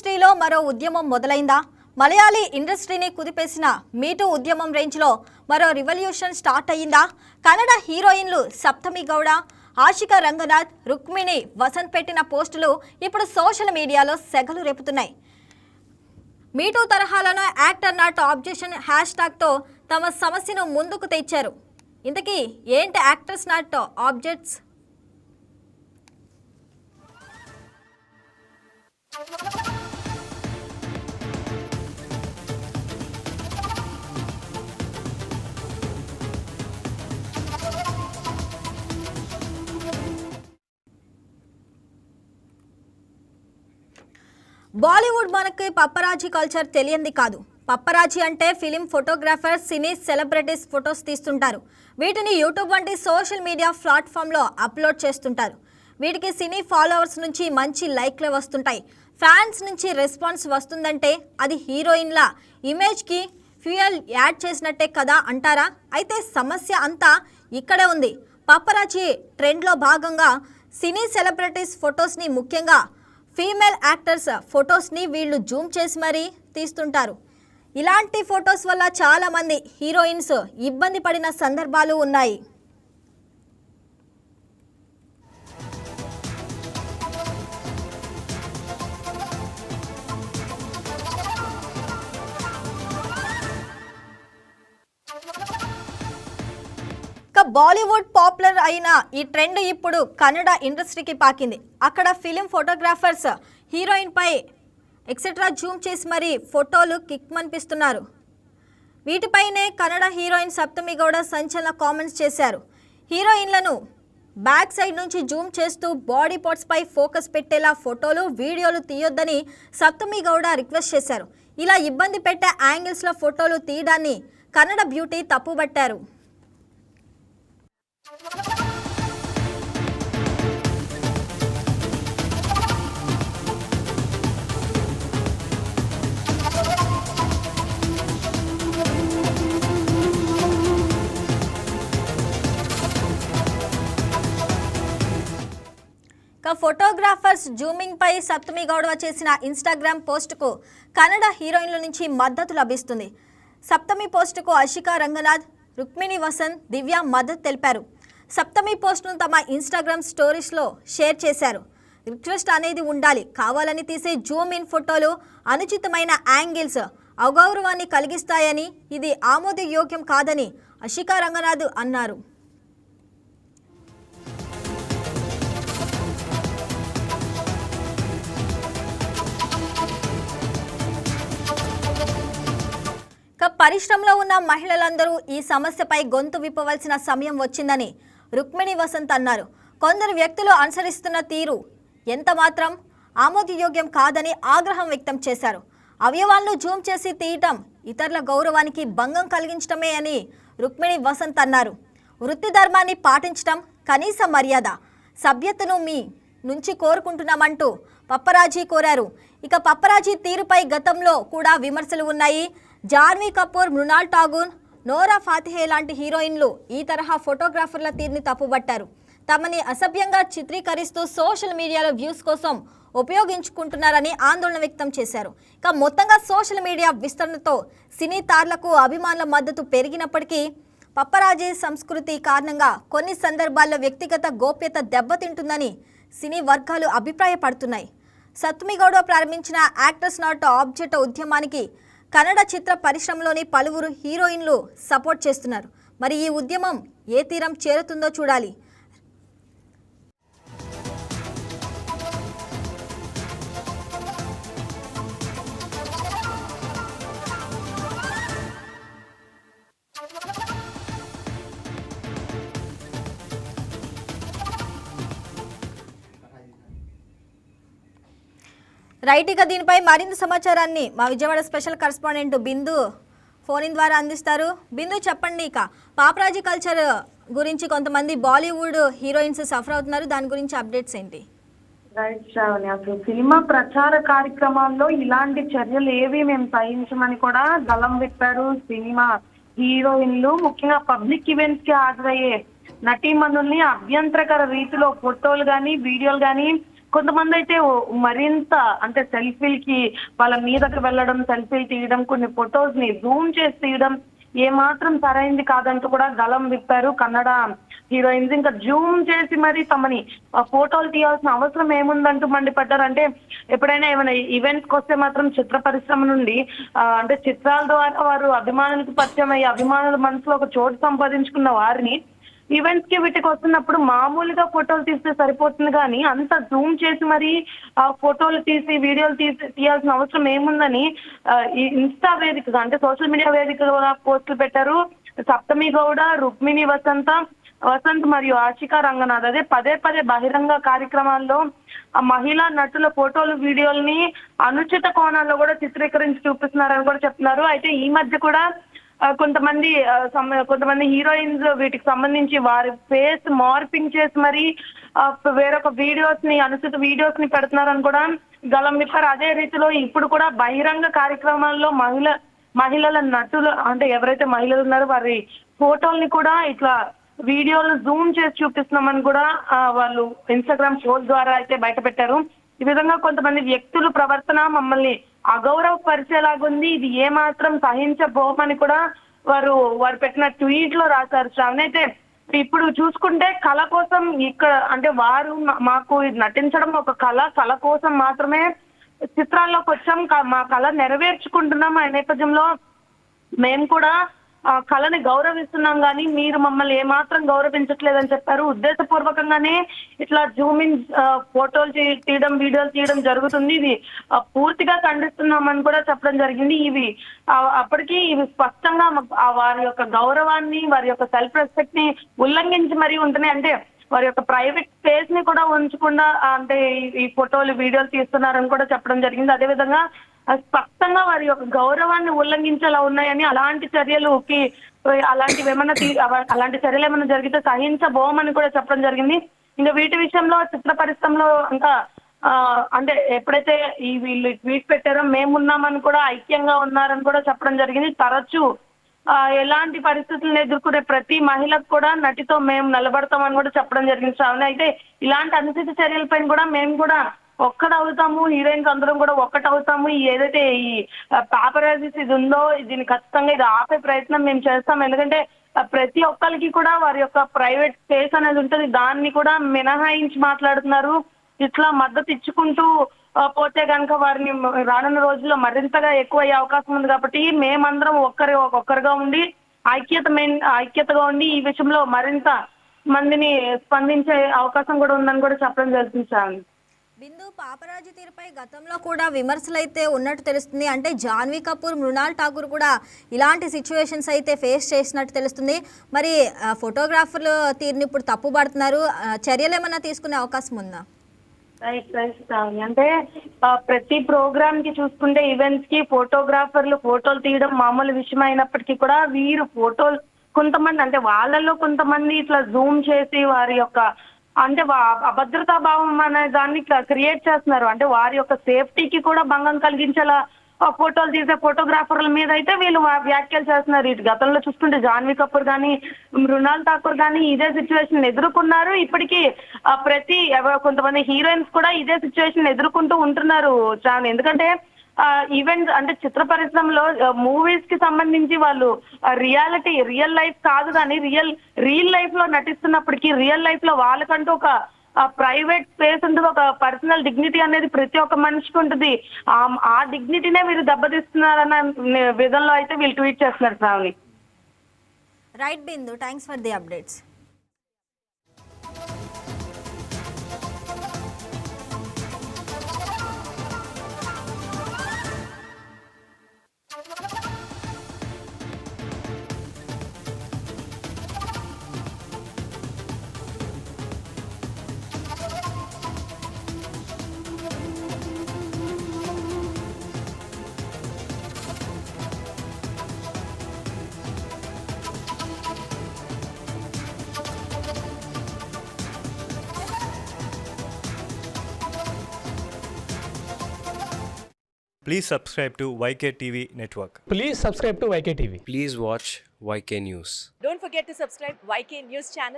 ఇండస్ట్రీలో మరో ఉద్యమం మొదలైందా? మలయాళీ ఇండస్ట్రీని కుదిపేసిన మీటూ ఉద్యమం రేంజ్లో మరో రివల్యూషన్ స్టార్ట్ అయ్యిందా? కన్నడ హీరోయిన్లు సప్తమి గౌడ, ఆశికా రంగనాథ్, రుక్మిణి వసంత్ పెట్టిన పోస్టులు ఇప్పుడు సోషల్ మీడియాలో సెగలు రేపుతున్నాయి. మీటూ తరహాలను యాక్టర్ నాట్ ఆబ్జెక్షన్ హ్యాష్ ట్యాగ్తో తమ సమస్యను ముందుకు తెచ్చారు. ఇంతకీ ఏంటి యాక్టర్స్ నాట్ ఆబ్జెక్ట్స్? బాలీవుడ్ మనకి పప్పరాజీ కల్చర్ తెలియంది కాదు. పప్పరాజీ అంటే ఫిలిం ఫోటోగ్రాఫర్, సినీ సెలబ్రిటీస్ ఫొటోస్ తీస్తుంటారు. వీటిని యూట్యూబ్ వంటి సోషల్ మీడియా ప్లాట్ఫామ్లో అప్లోడ్ చేస్తుంటారు. వీటికి సినీ ఫాలోవర్స్ నుంచి మంచి లైక్లు వస్తుంటాయి. ఫ్యాన్స్ నుంచి రెస్పాన్స్ వస్తుందంటే అది హీరోయిన్ల ఇమేజ్కి ఫ్యూయల్ యాడ్ చేసినట్టే కదా అంటారా? అయితే సమస్య అంతా ఇక్కడే ఉంది. పప్పరాజీ ట్రెండ్లో భాగంగా సినీ సెలబ్రిటీస్ ఫొటోస్ని, ముఖ్యంగా ఫీమేల్ యాక్టర్స్ ఫొటోస్ని వీళ్ళు జూమ్ చేసి మరీ తీస్తుంటారు. ఇలాంటి ఫొటోస్ వల్ల చాలామంది హీరోయిన్స్ ఇబ్బంది పడిన సందర్భాలు ఉన్నాయి. బాలీవుడ్ పాపులర్ అయిన ఈ ట్రెండ్ ఇప్పుడు కన్నడ ఇండస్ట్రీకి పాకింది. అక్కడ ఫిలిం ఫోటోగ్రాఫర్స్ హీరోయిన్ పై ఎక్సెట్రా జూమ్ చేసి మరీ ఫోటోలు కిక్మనిపిస్తున్నారు. వీటిపైనే కన్నడ హీరోయిన్ సప్తమి గౌడ సంచలన కామెంట్స్ చేశారు. హీరోయిన్లను బ్యాక్ సైడ్ నుంచి జూమ్ చేస్తూ బాడీ పార్ట్స్ పై ఫోకస్ పెట్టేలా ఫోటోలు, వీడియోలు తీయొద్దని సప్తమి గౌడ రిక్వెస్ట్ చేశారు. ఇలా ఇబ్బంది పెట్టే యాంగిల్స్లో ఫోటోలు తీయడాన్ని కన్నడ బ్యూటీ తప్పుబట్టారు. ఫోటోగ్రాఫర్స్ జూమింగ్ పై సప్తమి గౌడ చేసిన ఇన్స్టాగ్రామ్ పోస్టుకు కన్నడ హీరోయిన్ల నుంచి మద్దతు లభిస్తుంది. సప్తమి పోస్టుకు ఆశికా రంగనాథ్, రుక్మిణి వసంత్, దివ్య మద్దతు తెలిపారు. సప్తమి పోస్టును తమ ఇన్స్టాగ్రామ్ స్టోరీస్లో షేర్ చేశారు. రిక్వెస్ట్ అనేది ఉండాలి, కావాలని తీసే జూమ్ ఇన్ ఫోటోలు అనుచితమైన యాంగిల్స్ అగౌరవాన్ని కలిగిస్తాయని, ఇది ఆమోదయోగ్యం కాదని ఆశికా రంగనాథ్ అన్నారు. పరిశ్రమలో ఉన్న మహిళలందరూ ఈ సమస్యపై గొంతు విప్పవలసిన సమయం వచ్చిందని రుక్మిణి వసంత్ అన్నారు. కొందరు వ్యక్తులు అనుసరిస్తున్న తీరు ఎంత మాత్రం ఆమోదయోగ్యం కాదని ఆగ్రహం వ్యక్తం చేశారు. అవయవాలను జూమ్ చేసి తీయటం ఇతరుల గౌరవానికి భంగం కలిగించడమే అని రుక్మిణి వసంత్ అన్నారు. వృత్తి ధర్మాన్ని పాటించడం కనీస మర్యాద, సభ్యతను మీ నుంచి కోరుకుంటున్నామంటూ పప్పరాజీ కోరారు. ఇక పప్పరాజీ తీరుపై గతంలో కూడా విమర్శలు ఉన్నాయి. జాన్వీ కపూర్, మృణాల్ ఠాగూర్, నోరా ఫాతిహే లాంటి హీరోయిన్లు ఈ తరహా ఫోటోగ్రాఫర్ల తీరుని తప్పుబట్టారు. తమని అసభ్యంగా చిత్రీకరిస్తూ సోషల్ మీడియాలో వ్యూస్ కోసం ఉపయోగించుకుంటున్నారని ఆందోళన వ్యక్తం చేశారు. ఇక మొత్తంగా సోషల్ మీడియా విస్తరణతో సినీ తారలకు అభిమానుల మద్దతు పెరిగినప్పటికీ పప్పరాజీ సంస్కృతి కారణంగా కొన్ని సందర్భాల్లో వ్యక్తిగత గోప్యత దెబ్బతింటుందని సినీ వర్గాలు అభిప్రాయపడుతున్నాయి. సప్తమి గౌడ ప్రారంభించిన యాక్టర్స్ నాట్ ఆబ్జెక్ట్ ఉద్యమానికి కన్నడ చిత్ర పరిశ్రమలోని పలువురు హీరోయిన్లు సపోర్ట్ చేస్తున్నారు. మరి ఈ ఉద్యమం ఏ తీరం చేరుతుందో చూడాలి. రైట్, ఇక దీనిపై మరింత సమాచారాన్ని మా Vijayawada special correspondent Bindu phone in ద్వారా అందిస్తారు. బిందు, చెప్పండి, ఇక పాపరాజీ కల్చర్ గురించి కొంతమంది బాలీవుడ్ హీరోయిన్స్ సఫర్ అవుతున్నారు, దాని గురించి అప్డేట్స్ ఏంటి? రైట్ శ్రావణి, అసలు సినిమా ప్రచార కార్యక్రమాల్లో ఇలాంటి చర్యలు ఏవి మేము సహించమని కూడా గలం విప్పారు సినిమా హీరోయిన్లు. ముఖ్యంగా పబ్లిక్ ఈవెంట్స్ కి హాజరయ్యే నటీమణుల్ని అభ్యంతరకర రీతిలో ఫోటోలు కానీ, వీడియోలు కానీ కొంతమంది అయితే మరింత అంటే సెల్ఫీలకి వాళ్ళ మీదకి వెళ్ళడం, సెల్ఫీలు తీయడం, కొన్ని ఫొటోస్ ని జూమ్ చేసి తీయడం ఏమాత్రం సరైంది కాదంటూ కూడా గలం విప్పారు కన్నడ హీరోయిన్స్. ఇంకా జూమ్ చేసి మరి తమని ఫోటోలు తీయాల్సిన అవసరం ఏముందంటూ మండిపడ్డారు. అంటే ఎప్పుడైనా ఏమైనా ఈవెంట్స్ కి వస్తే మాత్రం చిత్ర పరిశ్రమ నుండి అంటే చిత్రాల ద్వారా వారు అభిమానులకు పరిచయం అయ్యి అభిమానుల మనసులో ఒక చోటు సంపాదించుకున్న వారిని ఈవెంట్స్ కి వీటికి వస్తున్నప్పుడు మామూలుగా ఫోటోలు తీస్తే సరిపోతుంది కానీ అంత జూమ్ చేసి మరి ఆ ఫోటోలు తీసి వీడియోలు తీయాల్సిన అవసరం ఏముందని ఈ ఇన్స్టా వేదికగా అంటే సోషల్ మీడియా వేదికగా పోస్టులు పెట్టారు సప్తమి గౌడ, రుక్మిణి వసంత్ మరియు ఆశికా రంగనాథ్. అదే పదే బహిరంగ కార్యక్రమాల్లో ఆ మహిళా నటుల ఫోటోలు వీడియోల్ని అనుచిత కోణాల్లో కూడా చిత్రీకరించి చూపిస్తున్నారని కూడా చెప్తున్నారు. అయితే ఈ మధ్య కూడా కొంతమంది హీరోయిన్స్ వీటికి సంబంధించి వారి ఫేస్ మార్పింగ్ చేసి మరి వేరొక అనుచిత వీడియోస్ ని పెడుతున్నారని కూడా గలం విప్పారు. అదే రీతిలో ఇప్పుడు కూడా బహిరంగ కార్యక్రమాల్లో మహిళల నటులు అంటే ఎవరైతే మహిళలు ఉన్నారో వారి ఫోటోల్ని కూడా ఇట్లా వీడియోలు జూమ్ చేసి చూపిస్తున్నామని కూడా వాళ్ళు ఇన్స్టాగ్రామ్ పోస్ట్ ద్వారా అయితే బయట పెట్టారు. ఈ విధంగా కొంతమంది వ్యక్తుల ప్రవర్తన మమ్మల్ని అగౌరవపరిచేలాగుంది, ఇది ఏమాత్రం సహించబోమని కూడా వారు పెట్టిన ట్వీట్ లో రాశారు. అయితే ఇప్పుడు చూసుకుంటే కళ కోసం ఇక్కడ అంటే వారు మాకు నటించడం ఒక కళ కోసం మాత్రమే చిత్రాల్లోకి వచ్చాం, మా కళ నెరవేర్చుకుంటున్నాం అనే నేపథ్యంలో మేము కూడా కళని గౌరవిస్తున్నాం కానీ మీరు మమ్మల్ని ఏమాత్రం గౌరవించట్లేదని చెప్పారు. ఉద్దేశపూర్వకంగానే ఇట్లా జూమింగ్ ఫోటోలు తీయడం, వీడియోలు తీయడం జరుగుతుంది, ఇది పూర్తిగా ఖండిస్తున్నామని కూడా చెప్పడం జరిగింది. అప్పటికి ఇవి స్పష్టంగా వారి యొక్క గౌరవాన్ని, వారి యొక్క సెల్ఫ్ రెస్పెక్ట్ ని ఉల్లంఘించి మరీ ఉంటున్నాయి. అంటే వారి యొక్క ప్రైవేట్ స్పేస్ ని కూడా ఉంచకుండా అంటే ఈ ఫోటోలు వీడియోలు తీస్తున్నారని కూడా చెప్పడం జరిగింది. అదేవిధంగా స్పష్టంగా వారి యొక్క గౌరవాన్ని ఉల్లంఘించేలా ఉన్నాయని అలాంటి చర్యలు ఏమైనా జరిగితే సహించబోమని కూడా చెప్పడం జరిగింది. ఇంకా వీటి విషయంలో చిత్ర పరిశ్రమలో ఇంకా అంటే ఎప్పుడైతే వీళ్ళు ట్వీట్ పెట్టారో మేమున్నామని కూడా ఐక్యంగా ఉన్నారని కూడా చెప్పడం జరిగింది. తరచూ ఎలాంటి పరిస్థితులను ఎదుర్కొనే ప్రతి మహిళకు కూడా నటితో మేము నిలబడతామని కూడా చెప్పడం జరిగింది. అయితే ఇలాంటి అనుచిత చర్యలపైన కూడా మేము కూడా ఒక్కటవుతాము, హీరోయిన్స్ అందరం కూడా ఒక్కటవుతాము. ఏదైతే ఈ పాపరాజీస్ ఇది ఉందో దీన్ని ఖచ్చితంగా ఇది ఆపే ప్రయత్నం మేము చేస్తాం. ఎందుకంటే ప్రతి ఒక్కరికి కూడా వారి యొక్క ప్రైవేట్ స్పేస్ అనేది ఉంటుంది, దాన్ని కూడా మినహాయించి మాట్లాడుతున్నారు. ఇట్లా మద్దతు ఇచ్చుకుంటూ పోతే కనుక వారిని రానున్న రోజుల్లో మరింతగా ఎక్కువ అయ్యే అవకాశం ఉంది. కాబట్టి మేమందరం ఒక్కరిగా ఉండి ఐక్యతగా ఉండి ఈ విషయంలో మరింత మందిని స్పందించే అవకాశం కూడా ఉందని కూడా చెప్పడం జరుగుతుంది. బిందు, పాపరాజు తీరుపై గతంలో కూడా విమర్శలు అయితే ఉన్నట్టు తెలుస్తుంది. అంటే జాన్వీ కపూర్, మృణాల్ ఠాకూర్ కూడా ఇలాంటి సిచ్యువేషన్స్ అయితే ఫేస్ చేసినట్టు తెలుస్తుంది. మరి ఫోటోగ్రాఫర్లు తీరుని ఇప్పుడు తప్పుపడుతున్నారు, చర్యలు ఏమైనా తీసుకునే అవకాశం ఉందా? అంటే ప్రతి ప్రోగ్రామ్ కి చూసుకుంటే ఈవెంట్స్ కి ఫోటోగ్రాఫర్లు ఫోటోలు తీయడం మామూలు విషయం అయినప్పటికీ కూడా వీరు ఫోటోలు కొంతమంది అంటే వాళ్ళల్లో కొంతమంది ఇట్లా జూమ్ చేసి వారి యొక్క అంటే అభద్రతా భావం అనే దాన్ని క్రియేట్ చేస్తున్నారు. అంటే వారి యొక్క సేఫ్టీకి కూడా భంగం కలిగించేలా ఫోటోలు తీసే ఫోటోగ్రాఫర్ల మీద అయితే వీళ్ళు వ్యాఖ్యలు చేస్తున్నారు. ఇటు గతంలో చూసుకుంటే జాన్వీ కపూర్ కానీ మృణాల్ ఠాకూర్ కానీ ఇదే సిచ్యువేషన్ ఎదుర్కొన్నారు. ఇప్పటికీ కొంతమంది హీరోయిన్స్ కూడా ఇదే సిచ్యువేషన్ ఎదుర్కొంటూ ఉంటున్నారు. ఎందుకంటే ఈవెంట్ అంటే చిత్ర పరిశ్రమలో మూవీస్ కి సంబంధించి వాళ్ళు రియల్ లైఫ్ కాదు కానీ రియల్ లైఫ్ లో నటిస్తున్నప్పటికీ రియల్ లైఫ్ లో వాళ్ళకంటూ ఒక ప్రైవేట్ స్పేస్ ఉంటుంది, ఒక పర్సనల్ డిగ్నిటీ అనేది ప్రతి ఒక్క మనిషికి ఉంటుంది. ఆ డిగ్నిటీనే వీళ్ళు దెబ్బతీస్తున్నారన్న విధంలో అయితే వీళ్ళు ట్వీట్ చేస్తున్నారు. Sravani. Right Bindu, thanks for the updates. Please subscribe to YK TV Network. Please subscribe to YK TV. Please watch YK News. Don't forget to subscribe YK News channel.